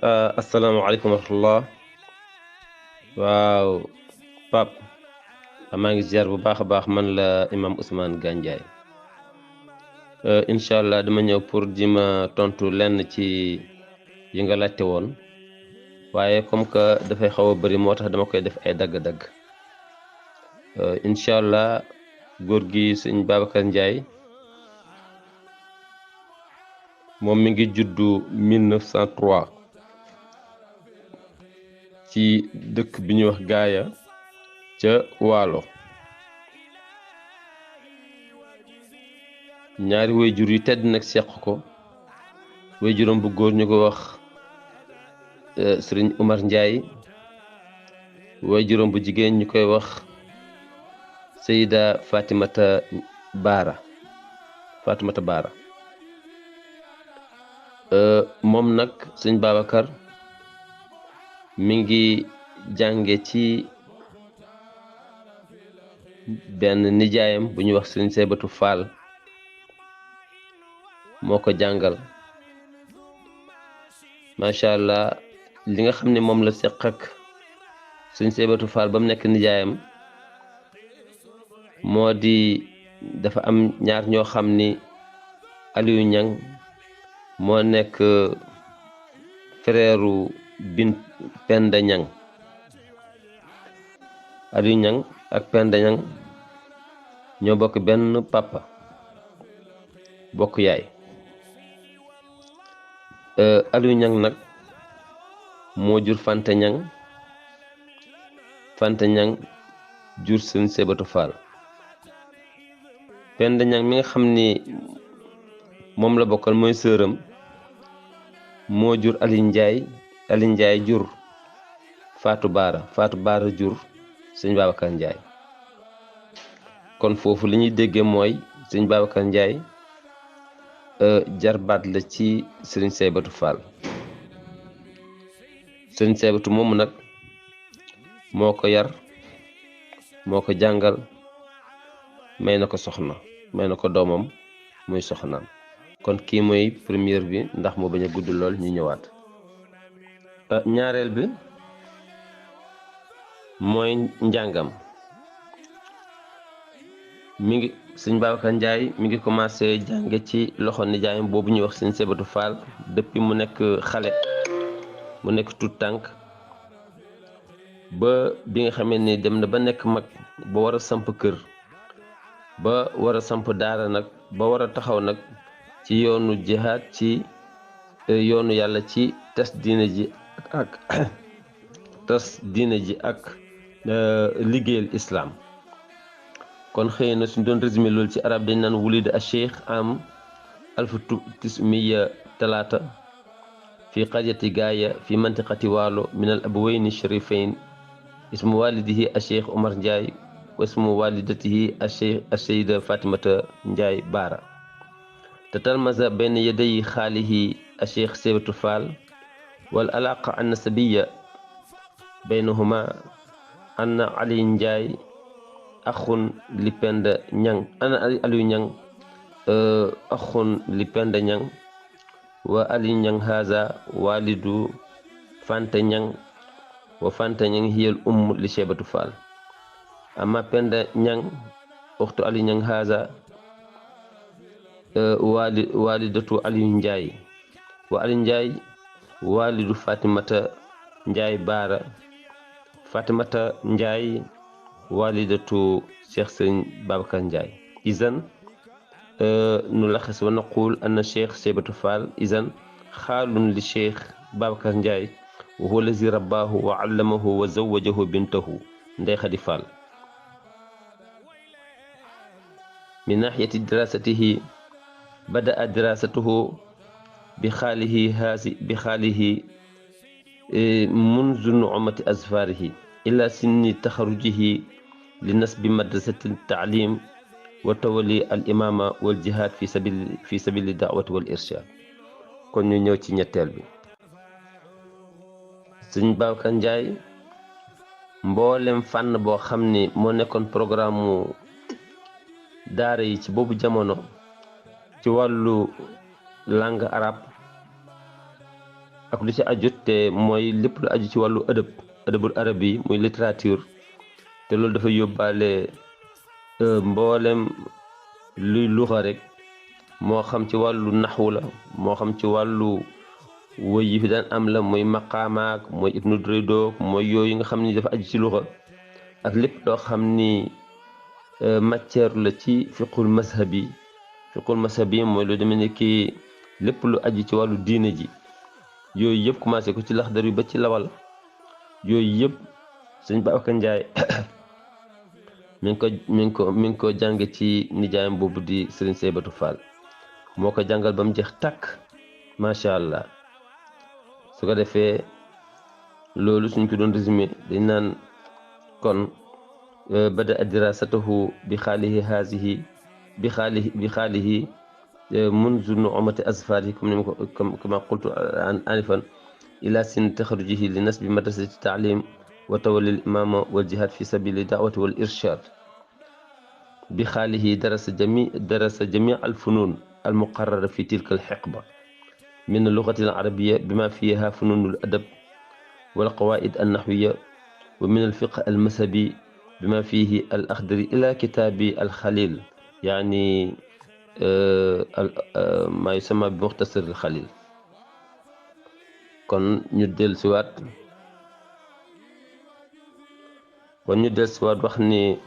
asalaamaaleykum wa rahmatullah. waaw Pape maa ngi ziar bu baax a baax, man la imam Ousmane Gandiaye. incha allah dama ñëw pour di ma tontu lenn ci yi nga laajte woon, waaye comme que dafay xaw a bëri moo tax dama koy def ay dagg-dagg. incha allah góor gi sëñ Babacar Ndiaye moom mi ngi juddu 1903 ci dëkk bi ñuy wax Gaaya ca Waalo. ñaari wayjur yu tedd nag seq ko. wayjuram bu góor ñu ko wax sëriñ Umar Ndiaye, wayjuram bu jigéen ñu koy wax Seyda Fatimata Baara. moom nag sëñ Babacar mi ngi jànge ci benn nijaayam bu ñuy wax sëriñ Seybatu Faal, moo ko jàngal. macha allah li nga xam ne moom la seq ak sëriñ Seybatu Faal ba mu nekk nijaayam moo di dafa am ñaar ñoo xam ni Aliou Ñang moo nekk frère Penda Ñang. Aliou Ñang ak Penda Ñang ñoo bokk benn papa bokk yaay. Aliou Ñang nag moo jur Fanta Ñang jur sëñ Sebatu Faal. Penda Ñang mi nga xam ni moom la bokkal mooy sëram, moo jur Aliou Ndiaye jur Fatou Baara jur sëñ Babacar Ndiaye. kon foofu li ñuy déggee mooy sëñ Babacar Ndiaye jarbaat la ci sëriñ Seybatu Faal. sëriñ Seybatu moomu nag moo ko yar, moo ko jàngal, may na ko soxna, may na ko doomam muy soxnaam. kon kii mooy première bi, ndax moo bañ a gudd lool ñu ñëwaat. ñaareel bi mooy njàngam. sëñ Babacar Ndiaye mi ngi commencé jànge ci loxo nijaayam boobu ñuy wax sëñ Sebatu Faal depuis mu nekk xale, mu nekk tout tànk, ba bi nga xamee ni dem na ba nekk mag, ba war a samp kër, ba war a samp daara nag, ba war a taxaw nag ci yoonu jihaad, ci yoonu yàlla, ci tas diine ji ak liggéeyal islaam. kon xëy na suñ doon résumé loolu ci arab dañ naan wulida a cheikh am 1903 fi qaryati Gaaya fi mantiqati Waalo min al abawayni sharifayn ismu walidihi a cheikh Omar Ndiaye wa ismu walidatihi a cheikh a seyda Fatimata Ndiaye Baara. tatalmaza bayna yaday xaalihi a cheikh Seybatu Faal wal alaqa annasabiya baynahuma anna Ali Ndiaye axun li Penda Ñang Aliou Ñang axun li Penda Ñang wa Aliou Ñang haza walidu Fanta Ñang wa Fanta Ñang hiyal li Seybatu Faal. amma Penda Ñang uxtu Aliou Ñang haza walidatu Aliou Ndiaye wa Aliou Ndiaye walidu Fatimata Ndiaye Baara. Fatimata Ndiaye walidatu Cheikh Sëriñ Babacar Ndiaye. izan nulaxis wa naqul anna Cheikh Seybatu Faal izan xaalun li Cheikh Babacar Ndiaye wa huwa allazi rabbaahu wa allamahu wa zawwajahu bintahu Ndey Xadi Faal. min naxiyati dirasatihi bada'a dirasatuhu bi xaalihi munzu nu'mati azfarihi ila sinni taxarujihi li nasbi madrasati taalim wa tawali al imama wal jihad fi sabili daawati wal irshad. kon ñu ñëw ci ñetteel bi. sëñ Babacar Ndiaye mboolem fànn boo xam ni moo nekkoon programme mu daara yi ci boobu jamono ci wàllu langue arabe ak lu ci aju te mooy lépp lu aju ci wàllu ëdëbul arab yi muy littérature te loolu dafa yóbbaale mboolem luy luxa rek moo xam ci wàllu naxwu la moo xam ci wàllu woy yi fi daan am la muy maqaamaak mooy ibnu duridoog mooy yooyu nga xam ni dafa aju ci luxa ak lépp loo xam ni matière la ci fiqul mazhabi mooy lu demee ni ki lépp lu aju ci wàllu diine ji yooyu yëpp commencé ko ci laxdar yu ba ci lawal yooyu yëpp sëñ Babacar Ndiaye mi ngi ko jàng ci nijaayam boobu di Serigne Seybatu Fall moo ko jàngal ba mu jeex tàkk macha allah su ko defee loolu suñ ko doon résumé dañ naan kon bada dirasatahu bi xaalihi haasihi bi xaalihi munzu nu'mati azfarihi kama qultu anifan ila sin taxarujihi li nasbi madrasati taalim wa tawalli al imama wal jihad fi sabili da'wati wal irshad bi xaalihi darasa jami al funun al muqarrara fi tilka al hiqba min اللغة العربية بما فيها فنون الأدب والقواعد النحوية ومن الفقه المذهبي بما فيه الأخضري إلى كتاب الخليل يعني ما يسمى بمختصر الخليل kon ñu dellusiwaat wax ni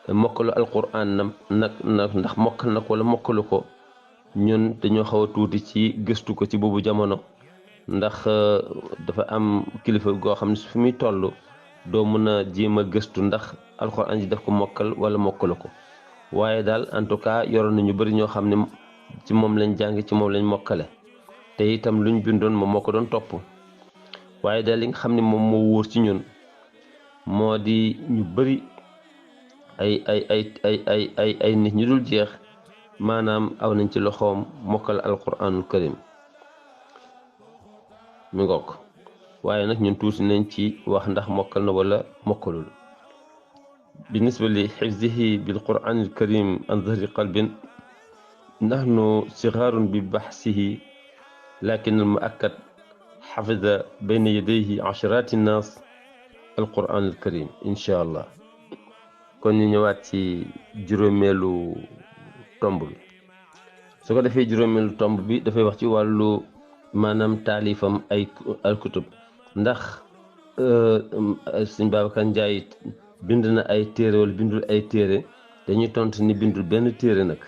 mokkalu alquran nag ndax mokkal na ko wala mokkalu ko ñun dañoo xaw a tuuti ci gëstu ko ci boobu jamono ndax dafa am kilifa goo xam ne su fi muy toll doo mën a jéem a gëstu ndax alxuraan ji daf ko mokkal wala mokkalu ko waaye daal en tout cas yoroon na ñu bari ñoo xam ne ci moom lañ jàng ci moom lañ mokkale te itam luñ bindoon moom moo ko doon topp waaye daal li nga xam ne moom moo wóor ci ñun moo di ñu bari ay nit ñu dul jeex maanaam aw nañ ci loxoom mokkal alquranul karim mi ngoog waaye nag ñun tuuti nañ ci wax ndax mokkal na wala mokkalul بالنسبة لحفظه بالقرآن الكريم عن ظهر قلب نحن صغار ببحثه لكن المؤكد حفظ بين يديه عشرات الناس القرآن الكريم إن شاء الله kon ñu ñëwaat ci juróomeelu tomb bi su ko defee juróomeelu tomb bi dafay wax ci wàllu maanaam taalifam ay kutub ndax sëñ Babacar Ndiaye bind na ay téere wala bindul ay téere dañuy tontu ni bindul benn téere nag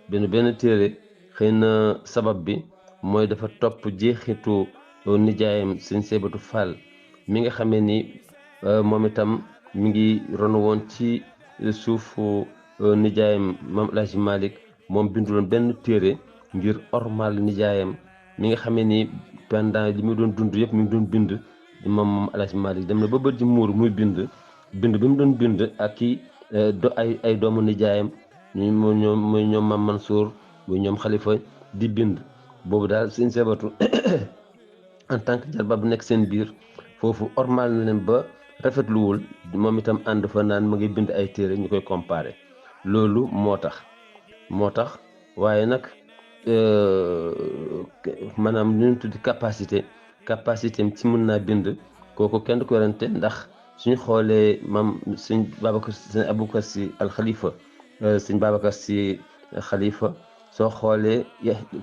benn téere xëy na sabab bi mooy dafa topp jeexitu nijaayam sëñ Seybatu Fall mi nga xamee ni moom itam mi ngi ronu woon ci suufu nijaayam Maam El Hadji Malick moom binduloon benn téere ngir ormal nijaayam mi nga xamee ni pendant li mu doon dund yëpp mi ngi doon bind moom El Hadji Malick dem na ba bët ji muur muy bind bi mu doon bind ak i ay doomu nijaayam muy ñoom Mam Mansour muy ñoom Khalifa di bind boobu daal sëñ Seybatu en tant que jarba bu nekk seen biir foofu ormal na leen ba rafetluwul moom itam ànd fa naan ma ngi bind ay téere ñu koy comparé loolu moo tax waaye nag maanaam lu ñu tuddi capacité am ci mën naa bind kooku kenn du ko werante ndax suñu xoolee maam sëñ Babacar sëñ Aboubacar si alxalifa sëñ Babacar si xalifa soo xoolee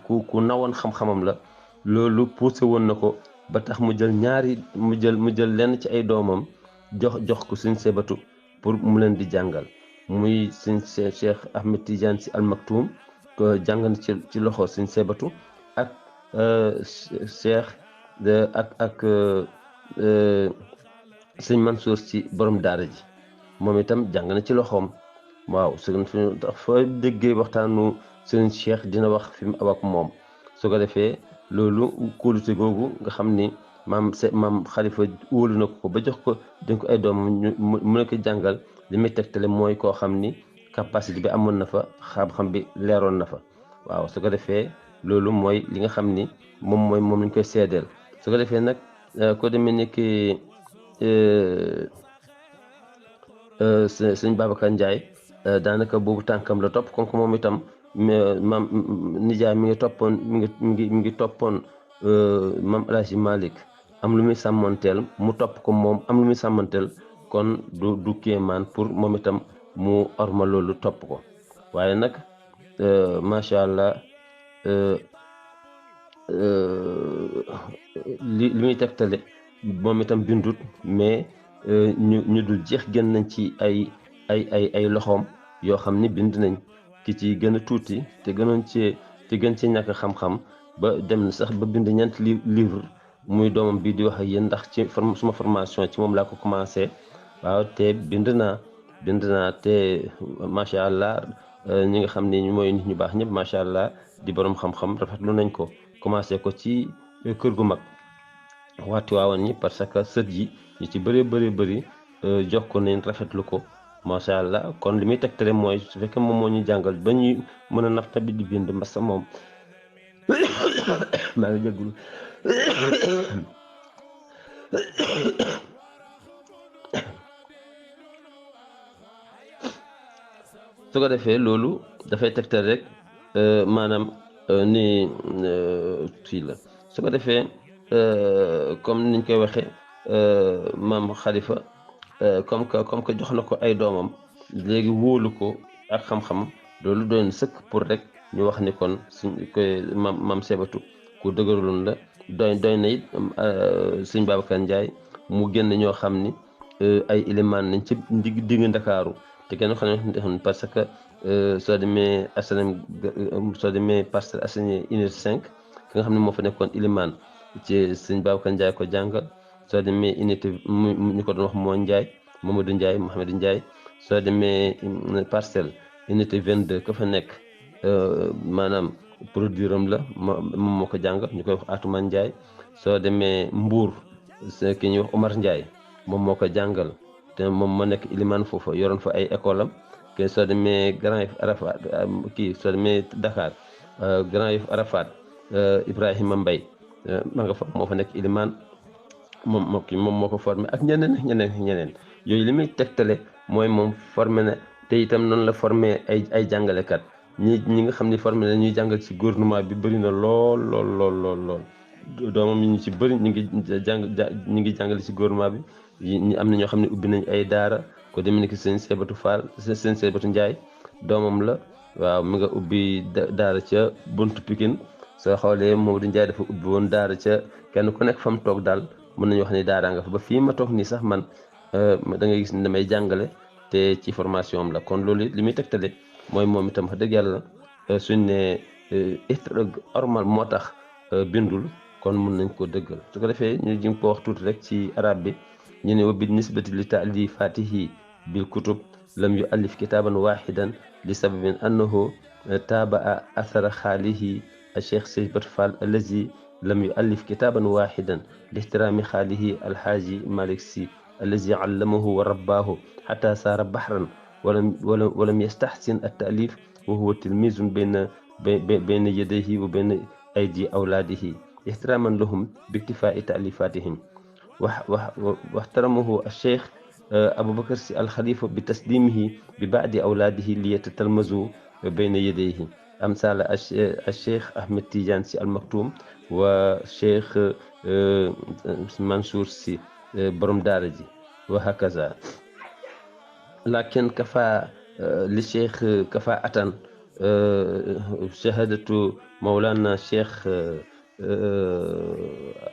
ku nawoon xam-xamam la loolu poussé woon na ko ba tax mu jël lenn ci ay doomam jox ko sëñ Seybatu pour mu leen di jàngal muy sëñ Cheikh Ahmed Tidiane si almaktoum ko jàng na ci loxo sëñ Seybatu ak Cheikh ak sëñ Mansour si borom daara ji moom itam jàng na ci loxoom waaw foo déggee waxtaanu sëñ Cheikh dina wax fi mu aw ak moom su ko defee loolu kóolute googu nga xam ni maam Khalifa wóolu na ko ba jox ko dénk ko ay doomam ñu mu ne ko jàngal li muy tegtale mooy koo xam ni capacité bi amoon na fa xam-xam bi leeroon na fa waaw su ko defee loolu mooy li nga xam ni moom lañ koy seedeel su ko defee nag ko demee ni ki sëñ Babacar Ndiaye daanaka boobu tànkam la topp kon moom itam maam nijaay mi ngi toppoon Maam El Hadji Malick am lu muy sàmmanteel mu topp ko moom am lu muy sàmmanteel kon du kéemaan pour moom itam mu orma loolu topp ko waaye nag macha allah li muy tegtale moom itam bindut mais ñu dul jeex gën nañ ci ay loxoom yoo xam ni bind nañ ki ci gën a tuuti te gënoon cee te gën ci ñàkk xam-xam ba dem na sax ba bind ñeenti livre muy doomam bii di wax ak yéen ndax ci suma formation ci moom laa ko commencé waaw te bind naa te macha allah ñi nga xam ne mooy nit ñu baax ñëpp macha allah di borom xam-xam rafetlu nañ ko commencé ko ci kër gu mag waati waawan ñi parce que sët yi ñu ci bëri jox ko nañ rafetlu ko macha allah kon li muy tegtale mooy su fekkee moom moo ñu jàngal ba ñuy mën a nafta bi di bind mbasa moom maa ngi jégalu su ko defee loolu dafay tegtal rek maanaam ni fii la su ko defee comme niñ koy waxee maam Xalifa comme que jox na ko ay doomam léegi wóolu ko ak xam-xam loolu doy na sëkk pour rek ñu wax ni kon suñ koy maam Sebatu ku dëgëraloon la doy na it sëñ Babacar Ndiaye mu génn ñoo xam ni ay ilimaan nañ ci digg Ndakaaru te kenn xam parce que soo demee asalam soo demee Parcelles Assainies unité 5 ki nga xam ne moo fa nekkoon ilimaan ci sëñ Babacar Ndiaye ko jàngal soo demee unité ñu ko doon wax moo Ndiaye Mamadou Ndiaye Mouhamadou Ndiaye soo demee Parcelles unité 22 ka fa nekk maanaam produit am la moom moo ko jàng ñu koy wax Atoumane Ndiaye soo demee Mbour ki ñuy wax Omar Ndiaye moom moo ko jàngal te moom moo nekk ilimaan foofa yoroon fa ay école am ke soo demee Grand Yoff Arafat soo demee Dakar Grand Yoff Arafat Ibrahima Mbaye ma nga fa moo fa nekk ilimaan moom moo ko formé ak ñeneen yooyu li muy tegtale mooy moom formé na te itam noonu la formé ay jàngalekat ñi nga xam ne formé na ñuy jàngal ci gouvernement bi bëri na lool doomam ñu ci bëri ñu ngi jàngale ci gouvernement bi ñi am na ñoo xam ne ubbi nañ ay daara ko demee ni ki sëñ Sebatu Fall sëñ Sebatu Ndiaye doomam la waaw mi nga ubbi daara ca buntu Pikine soo xoolee Mamadou Ndiaye dafa ubbi woon daara ca kenn ku nekk fa mu toog daal mën nañu wax ni daara nga fa ba fii ma toog nii sax man da ngay gis ni damay jàngale te ci formation am la kon loolu li muy tegtale mooy moom itam wax dëgg yàlla suñ ne ormal moo tax bindul kon mun nañ koo dëggal su ko defee ñu ngi ko wax tuuti rek ci arab bi ñu ne wa bi nisbati li taalifatihi bil kutub lam yu allif kitaaban waxidan li sababin annahu taabaa athara xaalihi الشيخ سيبت فال الذي لم يؤلف كتابا واحدا لاحترام خاله الحاج مالك سي الذي علمه ورباه حتى صار بحرا ولم يستحسن التأليف وهو تلميذ بين يديه وبين أيدي أولاده احتراما لهم باكتفاء تأليفاتهم واحترمه الشيخ أبو بكر الخليفة بتسليمه ببعض أولاده ليتتلمذوا بين يديه أمثال الشيخ أحمد تيجان سي المكتوم والشيخ منصور سي برم دارجي وهكذا لكن كفى للشيخ كفاءة شهادة مولانا الشيخ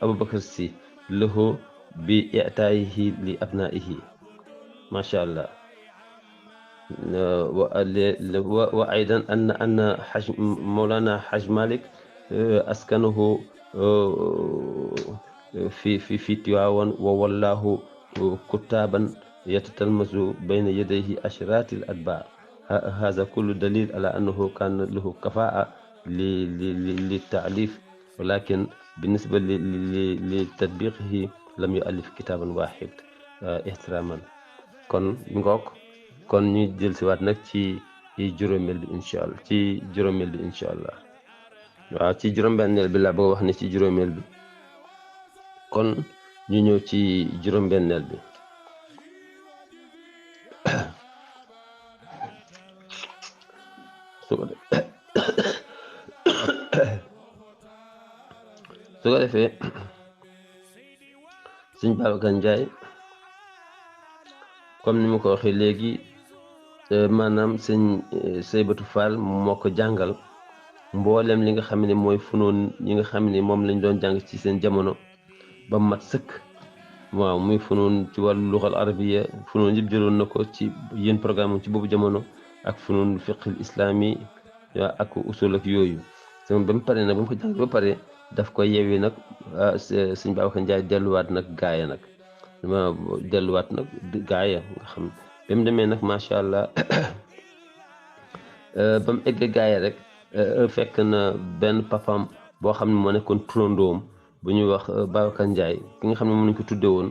أبو بكر سي له بإعطائه لأبنائه ما شاء الله. وأيضا أن مولانا حاج مالك أسكنه في تيواون وولاه كتابا يتتلمذ بين يديه عشرات الأتباع. هذا كل دليل على أنه كان له كفاءة للتأليف ولكن بالنسبة لتطبيقه لم يؤلف كتابا واحد احتراما. kon ñu jël si waat nag ci juróomeel bi incha allah waaw ci juróom-benneel bi laa bëgg wax ne ci juróomeel bi kon ñu ñëw ci juróom-benneel bi su su ko defee sëñ Babacar Ndiaye comme ni ma ko waxee léegi maanaam sëñ Seybatu Fall moo ko jàngal mboolem li nga xam ne mooy funoon yi nga xam ne moom lañ doon jàng ci seen jamono ba mat sëkk. waaw muy funoon ci wàllu luxal arabiya funoon yëpp jëloon na ko ci yéen programme ci boobu jamono ak funoon fiqhil islami ak usul ak yooyu ba mu pare nag ba mu ko jàng ba pare daf ko yeewi nag sëñ Babacar Ndiaye delluwaat nag gaaya nag delluwaat nag gaaya nga xam ba mu demee nag macha allah ba mu eggee gaaya rek fekk na benn papam boo xam ne moo nekkoon turandoom bu ñuy wax Babacar Ndiaye ki nga xam ne moom lañ ko tuddee woon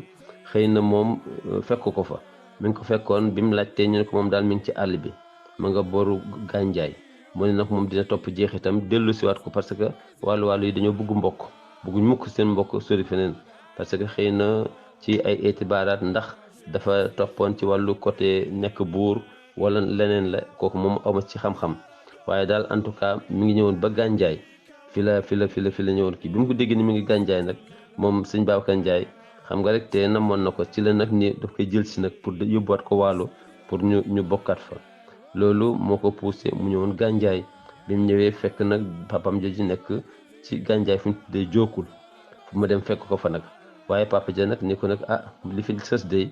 xëy na moom fekk ko fa mi ngi ko fekkoon bi mu laajtee ñu ne ko moom daal mi ngi ci àll bi ma nga booru Gandiaye mu ne nag moom dina topp jeexitam dellu siwaat ko parce que wàllu yi dañoo bëgg mbokk bëgguñ mukk seen mbokk sori feneen parce que xëy na ci ay itibaaraat ndax dafa toppoon ci wàllu côté nekk buur wala leneen la kooku moom awma ci xam-xam waaye daal en tout cas mi ngi ñëwoon ba Gandiaye fi la ñëwoon kii bi mu ko déggee ni mi ngi Gandiaye nag moom sëñ Babacar Ndiaye xam nga rek te namoon na ko ci la nag ni daf koy jël si nag pour yóbbuwaat ko Waalo pour ñu bokkaat fa loolu moo ko poussé mu ñëwoon Gandiaye bi mu ñëwee fekk nag papam jooju nekk ci Gandiaye fu ñu tuddee jookul fu ma dem fekk ko fa nag waaye papa ja nag ni ko nag li fi sës de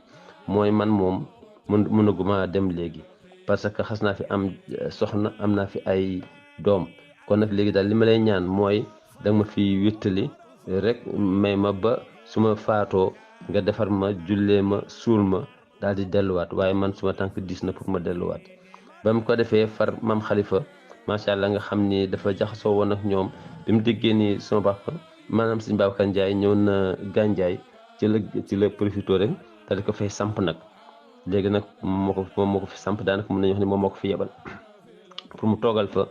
mooy man moom mënaguma dem léegi parce que xas naa fi am soxna am naa fi ay doom kon nag léegi daal li ma lay ñaan mooy danga ma fi wéttali rek may ma ba su ma faatoo nga defar ma jullee ma suul ma daal di delluwaat waaye man suma tànk diis na pour ma delluwaat ba mu ko defee far maam xalifa macha allah nga xam ni dafa jaxasoo woon ak ñoom bi mu déggee ni sama papa maanaam sëñ Babacar Ndiaye ñëw na Gandiaye ci la profité rek te di ko fay samp nag léegi nag moom moo ko fi samp daanaka mën nañu wax ni moom moo ko fi yebal pour mu toogal fa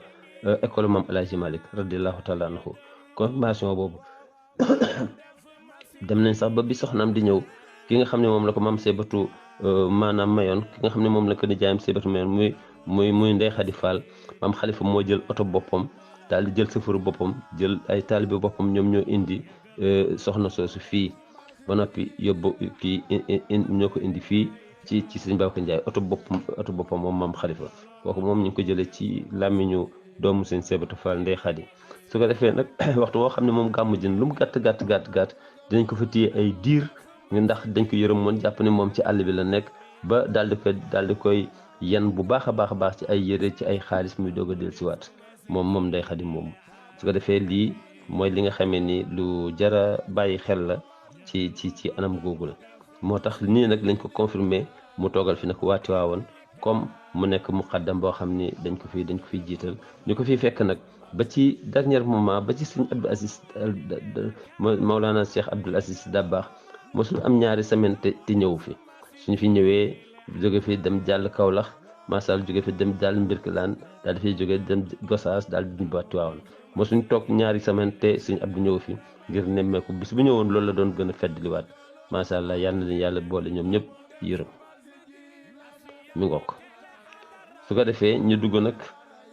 école maam El Hadj Malick radiallahu taala anhu confirmation boobu dem nañ sax ba bi soxnaam di ñëw ki nga xam ne moom la ko maam Seybatu maanaam mayoon ki nga xam ne moom la ko nijaayam Seybatu mayoon muy Ndey Xadi Fall maam xalifa moo jël oto boppam daal di jël sëfaru boppam jël ay taalibe boppam ñoom ñoo indi soxna soosu fii ba noppi yóbbu kii ñoo ko indi fii ci sëñ Babacar Ndiaye oto boppam moom maam xalifa kooku moom ñu ngi ko jëlee ci làmmiñu doomu seen Seybatu Fall Ndey Xadi su ko defee nag waxtu woo xam ne moom gàmmu jën lu mu gàtt dinañ ko fa téye ay diir ndax dañ ko yërëm moon jàpp ne moom ci àll bi la nekk ba daal di koy yan bu baax a baax ci ay yére ci ay xaalis muy doog a dellusiwaat moom Ndey Xadi moom su ko defee lii mooy li nga xamee ni lu jara bàyyi xel la ci anam googu la moo tax nii nag lañ ko confirmé mu toogal fi nag waa Tiwaawan comme mu nekk muqaddam boo xam ni dañ ko fiy jiital ñu ko fiy fekk nag ba ci dernier moment ba ci sëñ Abdou Aziz Maulana Cheikh Abdoul Aziz Dabakh mosul am ñaari semaine te ñëw fi suñu fi ñëwee jóge fi dem jàll Kaolack masal jóge fi dem jàll Mbirkilaan daal dafay jóge dem Gosaas daal di ñibbaat Tiwaawan mosuñ toog ñaari semaine te sëñ Abdou ñëw fi ngir nemmeeku bis bu ñëwoon loolu la doon gën a feddliwaat macha allah yal na leen yàlla boole ñoom ñëpp yërëm mi ngokk su ko defee ñu dugg nag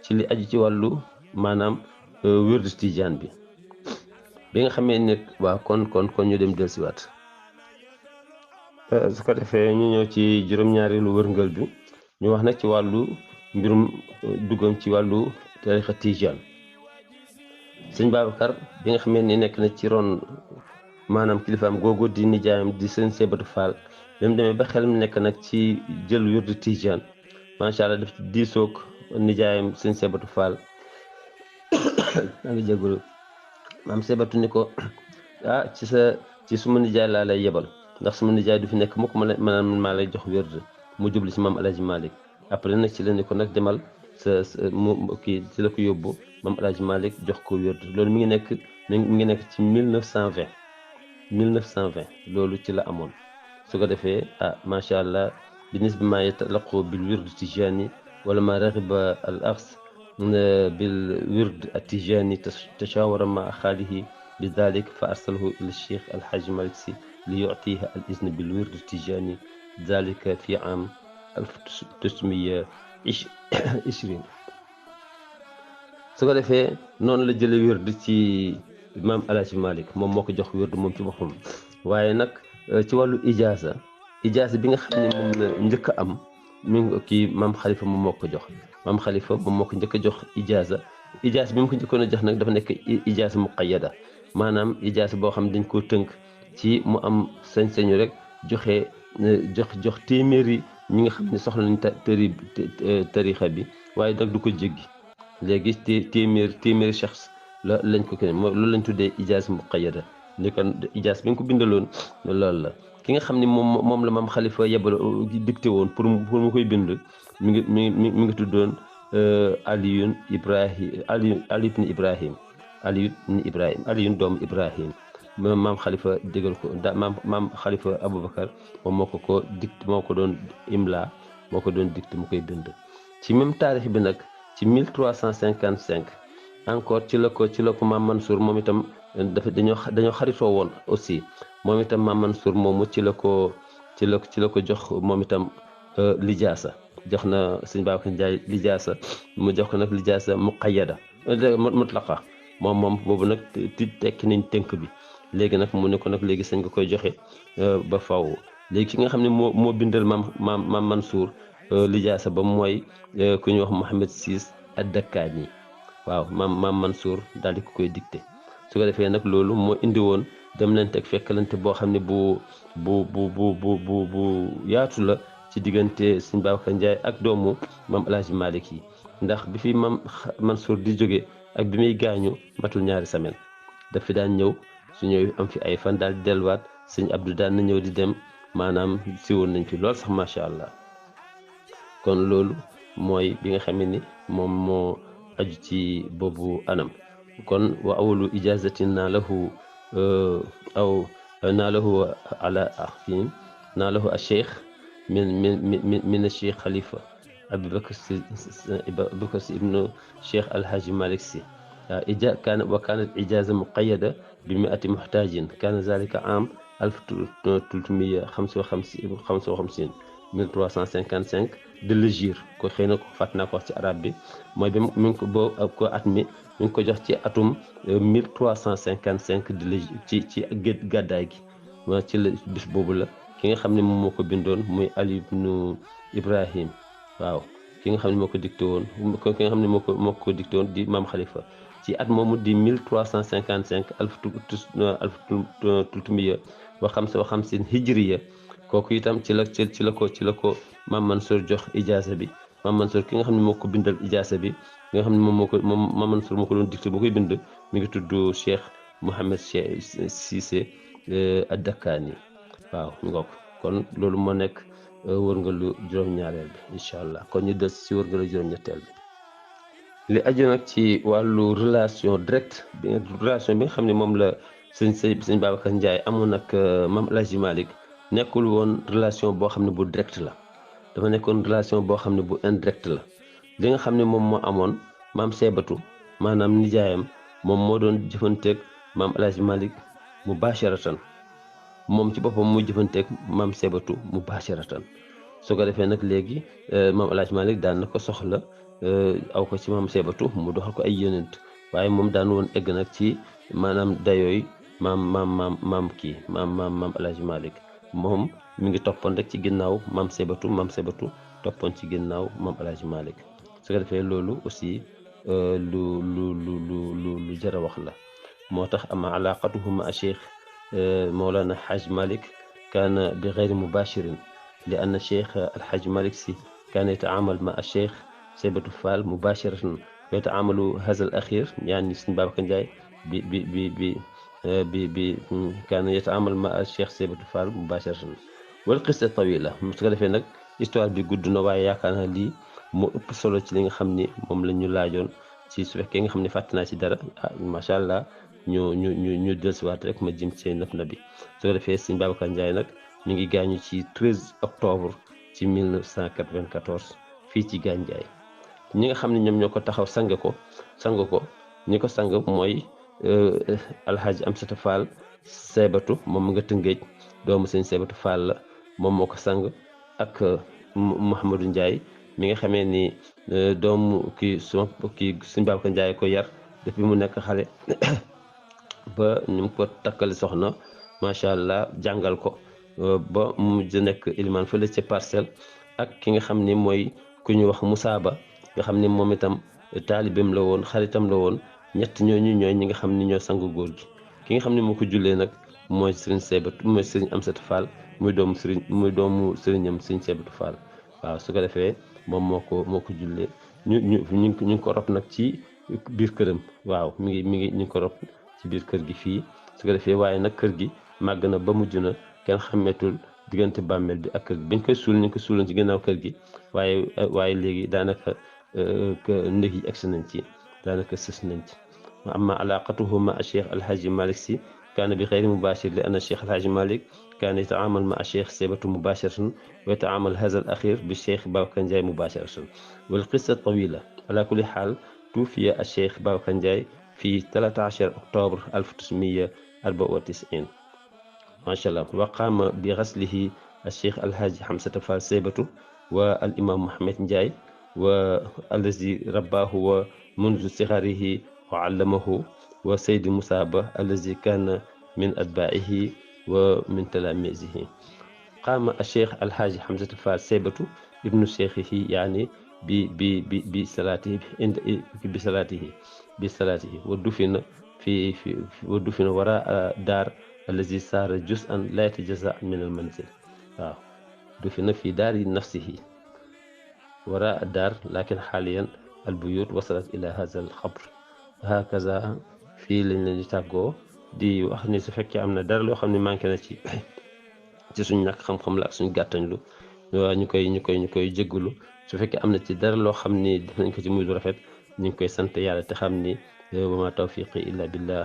ci li aju ci wàllu maanaam wérdu tijaan bi nga xamee ne waaw kon ñu dem dellusiwaat su ko defee ñu ñëw ci juróom-ñaareelu wërngël bi ñu wax nag ci wàllu mbirum duggam ci wàllu tarixa tijaan sëñ Babacar bi nga xamee ni nekk na ci ron maanaam kilifaam googu di nijaayam di sëñ Seybatu Fall bi mu demee ba xel mu nekk nag ci jël wérdu tijaan macha allah daf ci diisoog nijaayam sëñ Seybatu Fall maa ngi jégalu maam Seybatu ni ko ci suma nijaay laa lay yebal ndax suma nijaay du fi nekk mukk maa lay jox wérd mu jubli ci maam El Hadj Malick après nag ci la ni ko nag demal kii ci la ko yóbbu maam El Hadj Malick jox ko wérd loolu mi ngi nekk ci 1920 loolu ci la amoon su ko defee macha allah bi nisbi maa yatalaqu bil wird tijani wala ma raxiba al axs bil wird atijani tashawara ma xaalihi bi dalik fa arsalahu ila cheikh alhaj Malick Sy li yuctiha al izn bil wird tijani dalika fi am 1920 su ko defee noonu la jële wird ci maam Alaaji Malik moom moo ko jox wérdu moom ci boppam. waaye nag ci wàllu ijaasa bi nga xam ne moom la njëkk a am mi ngi kii maam Khalifa moom moo ko jox maam Khalifa moom moo ko njëkk a jox ijaasa bi mu ko njëkkoon a jox nag dafa nekk ijaasa muqayyada maanaam ijaasa boo xam ne dañ koo tënk ci mu am sañ-sañu rek jox téeméeri ñi nga xam ne soxla nañ tarixa bi waaye nag du ko jéggi léegi téeméeri shaxs lañ ko kenn loolu lañ tuddee ijaasa muqayyada ni kon ijaas bi nga ko bindaloon loolu la ki nga xam ne moom la maam Khalifa yebal dicté woon pour mu koy bind mi ngi tuddoon Aliyun doomu Ibrahim maam Khalifa digal ko maam Khalifa Aboubacar moom moo ko doon imla moo ko doon dicté mu koy bind ci même taarix bi nag ci 1355 encore ci la ko maam Mansour moom itam dañoo xaritoo woon aussi moom itam maam Mansour moomu ci la ko jox moom itam lijaasa jox na sëñ Babacar Ndiaye lijaasa mu jox ko nag lijaasa muqayyada mutlaqa moom boobu nag tekki nañ tënk bi léegi nag mu ne ko nag léegi sañ nga koy joxe ba faw léegi ki nga xam ne moo bindal maam Mansour lijaasa ba mooy ku ñuy wax Mohamed Sis ad-Dakkaani waaw maam Mansour daal di ko koy dicté su ko defee nag loolu moo indi woon dem leen teg fekkalante boo xam ne bu yaatu la ci diggante sëñ Babacar Ndiaye ak doomu maam El Hadj Malick yi ndax bi fi maam Mansour di jóge ak bi muy gaañu matul ñaari semaine daf fi daan ñëw su ñëw am fi ay fan daal di delluwaat sëñ Abdou daan na ñëw di dem maanaam siwoon nañ fi lool sax macha allah kon loolu mooy bi nga xam ne moom moo aju ci boobu anam. kon wa awalu ijazatin naalahu acheikh min acheikh Khalifa Aboubacar Si ibnu cheikh alhaji Malick Si kanat ijaza muqayyada bi 100 muhtajin kana zalika am 1355 de l'hégire ko xëy na ko fàtt naa ko wax ci arab bi mooy bi mi ngi ko ko at mi ngi ko jox ci atum 1355 de l'hégire ci gàddaay gi ma ci la bis boobu la ki nga xam ne moom moo ko bindoon muy Ali ibnu Ibrahim waaw ki nga xam ne moo ko dicté woon ki nga xam ne moo ko dicté woon di maam Khalifa ci at moomu di 1355 alf tultumiya wa xamsin hijriya kooku itam ci la ko maam Mansour jox ijaasa bi maam Mansour ki nga xam ne moo ko bindal ijaasa bi nga xam ne maam Mansour moo ko doon dicté boo koy bind mi ngi tudd Cheikh Mohamed Cissé ad-Dakkaani waaw ngoog kon loolu moo nekk wërngalu juróom-ñaareel bi incha allah kon ñu des ci wërngalu juróom-ñetteel bi li aju nag ci wàllu relation direct bi nga xam ne moom la sëñ Babacar Ndiaye amoon ak maam El Hadj Malick nekkul woon relation boo xam ne bu direct la dafa nekkoon relation boo xam ne bu indirect la li nga xam ne moom moo amoon maam Seybatu maanaam nijaayam moom moo doon jëfanteeg maam El Hadj Malick mubasharatan moom ci boppam muy jëfanteeg maam Seybatu mubasharatan su ko defee nag léegi maam El Hadj Malick daan na ko soxla aw ko ci maam Seybatu mu doxal ko ay yonent waaye moom daan woon egg nag ci maanaam dayooy maam El Hadj Malick moom mi ngi toppoon rek ci ginnaaw maam Seybatu toppoon ci ginnaaw maam El Hadj Malick su ko defee loolu aussi lu jar a wax la moo tax ama alaqatuhu ma cheikh Mawlana Haj Malick kaana bi gayri mubashirin li anna cheikh alhaj Malick Si kaana yataamal ma cheikh Seybatu Fall mubashiratan wa yataamalu haza al axir yaani Sëñ Babacar Ndiaye bi kaana yataamal ma cheikh Seybatu Fall mubashiratan wal qissa tawila su ko defee nag histoire bi gudd na waaye yaakaar naa lii moo ëpp solo ci li nga xam ni moom la ñu laajoon ci su fekkee nga xam ne fàtte naa ci dara macha allah ñu dellusiwaat rek ma jëm ci naf na bi su ko defee Sëñ Babacar Ndiaye nag mi ngi gaañu ci 13 octobre ci 1994 fii ci Gandiaye ñi nga xam ne ñoom ñoo ko taxaw sang ko ñi ko sang mooy alhaji Amsata Fall Seybatu moom mu nga Tëngéej doomu sëñ Seybatu Fall la moom moo ko sang ak Mouhamadou Ndiaye mi nga xamee ni doomu Sëñ Babacar Ndiaye ko yar depuis mu nekk xale ba ñu ko takkali soxna macha allah jàngal ko ba mu mujj nekk ilimaan fële ca Parcelles. ak ki nga xam ni mooy ku ñu wax Moussa Ba nga xam ni moom itam taalibeem la woon xaritam la woon. ñett ñooñu ñooy ñi nga xam ni ñoo sangu góor gi. ki nga xam ne moo ko jullee nag mooy Serigne Seybatu mooy Serigne Amsatou Fall muy doomu Serignam Serigne Seybatu Fall. waaw su ko defee moom moo ko jullee ñu ngi ko rob nag ci biir këram. waaw mi ngi ñu ngi ko rob ci biir kër gi fii. su ko defee waaye nag kër gi màgg na ba mujj na kenn xàmmeetul diggante bàmmeel bi ak kër gi bañ koy suul ñu ko suuloon ci ginnaaw kër gi waaye léegi daanaka ndëg yi agsi nañ ci daanaka sës nañ ci. amma alaqatuhu ma cheikh alhaji malik si kaana bi xeyri mubashir li anna cheikh alhaji malik kaana yataamal ma cheikh Seybatu mubasharatan wa yataamal haza al axir bi cheikh Babacar Ndiaye mubasharatan wal qissa tawila ala kulli xaal tuufiya al cheikh Babacar Ndiaye في 13 أكتوبر 1994 ما شاء الله. وقام بغسله الشيخ الحاج حمزة فال سيبته والإمام محمد نجاي والذي رباه منذ صغره وعلمه وسيد مسابة الذي كان من أتباعه ومن تلاميذه. قام الشيخ الحاج حمزة فال سيبته ابن شيخه يعني بصلاته ودفن وراء دار الذي صار جزءا لا يتجزأ من المنزل. دفن في دار نفسه وراء الدار لكن حاليا البيوت وصلت إلى هذا الخبر. هكذا في لن تاغو di wax ni su fekkee am na dara loo xam ne manqué na ci suñ ñàkk xam-xam la ak suñ gàttañlu ñu koy jéggalu. su fekkee am na ci dara loo xam ni def nañ ko ci muy lu rafet ñu ngi koy sant yàlla te xam ni wa ma tawfiqi illa billah.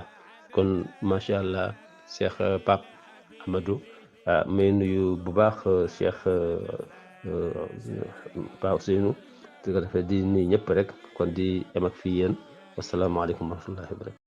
kon macha allah Cheikh Pape Amadou may nuyu bu baax Cheikh Pape Ousseynou te ko defee di nuyu ñëpp rek kon di yem ak fii yéen wasalaamaaleykum wa rahmatullahi wa barakatuh.